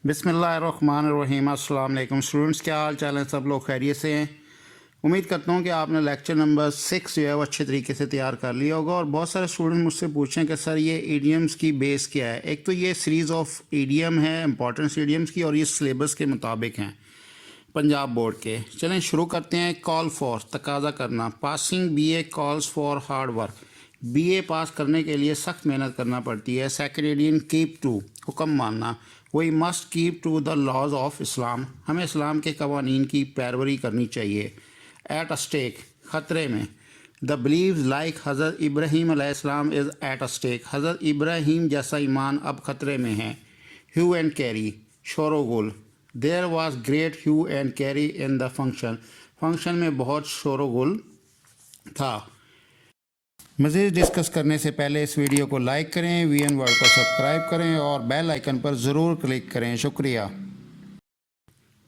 बिस्मिल्लाहिर्रहमानिर्रहीम। अस्सलाम वालेकुम स्टूडेंट्स, क्या हाल चाल है? सब लोग खैरियत से हैं। उम्मीद करता हूँ कि आपने लेक्चर नंबर 6 जो है वो अच्छे तरीके से तैयार कर लिया होगा। और बहुत सारे स्टूडेंट मुझसे पूछें कि सर ये ईडियम्स की बेस क्या है। एक तो ये सीरीज़ ऑफ ईडियम है इंपॉर्टेंस ईडियम्स की, और ये सिलेबस के मुताबिक हैं पंजाब बोर्ड के। चलें शुरू करते हैं। कॉल फॉर, तकाजा करना। Passing BA calls for hard work, BA pass करने के लिए सख्त मेहनत करना पड़ती है। सेक्रेडियन कीप टू, हुक्म मानना। We must keep to the laws of Islam, हमें इस्लाम के कवानीन की पैरवरी करनी चाहिए। एट अ स्टेक, ख़तरे में। द बिलीव्स लाइक हज़रत इब्राहीम अलैहिस्सलाम इज़ एट अ स्टेक, हज़रत इब्राहीम जैसा ईमान अब ख़तरे में है। ह्यू एंड कैरी, शोरोगुल। There was great hue and cry in the function, function में बहुत शोरोगुल था। मज़ीद डिस्कस करने से पहले इस वीडियो को लाइक करें, वीएन वर्ल्ड को सब्सक्राइब करें और बेल आइकन पर ज़रूर क्लिक करें। शुक्रिया।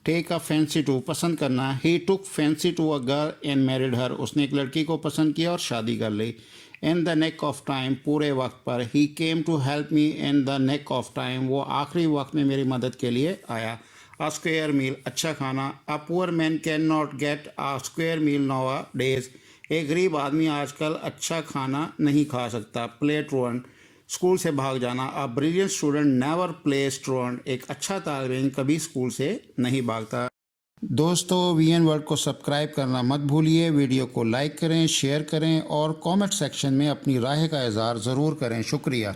टेक अ फैंसी टू, पसंद करना। He took fancy to a girl and married her, उसने एक लड़की को पसंद किया और शादी कर ली। In the nick of time, पूरे वक्त पर। He came to help me in the nick of time, वो आखिरी वक्त में मेरी मदद के लिए आया। अ स्क्वेयर मील, अच्छा खाना। A poor man can not get a square meal nowadays, एक गरीब आदमी आजकल अच्छा खाना नहीं खा सकता। प्ले ट्रूएंट, स्कूल से भाग जाना। A brilliant student never place truant, एक अच्छा तालिब इल्म कभी स्कूल से नहीं भागता। दोस्तों, वीएन वर्ल्ड को सब्सक्राइब करना मत भूलिए। वीडियो को लाइक करें, शेयर करें और कमेंट सेक्शन में अपनी राय का इज़हार ज़रूर करें। शुक्रिया।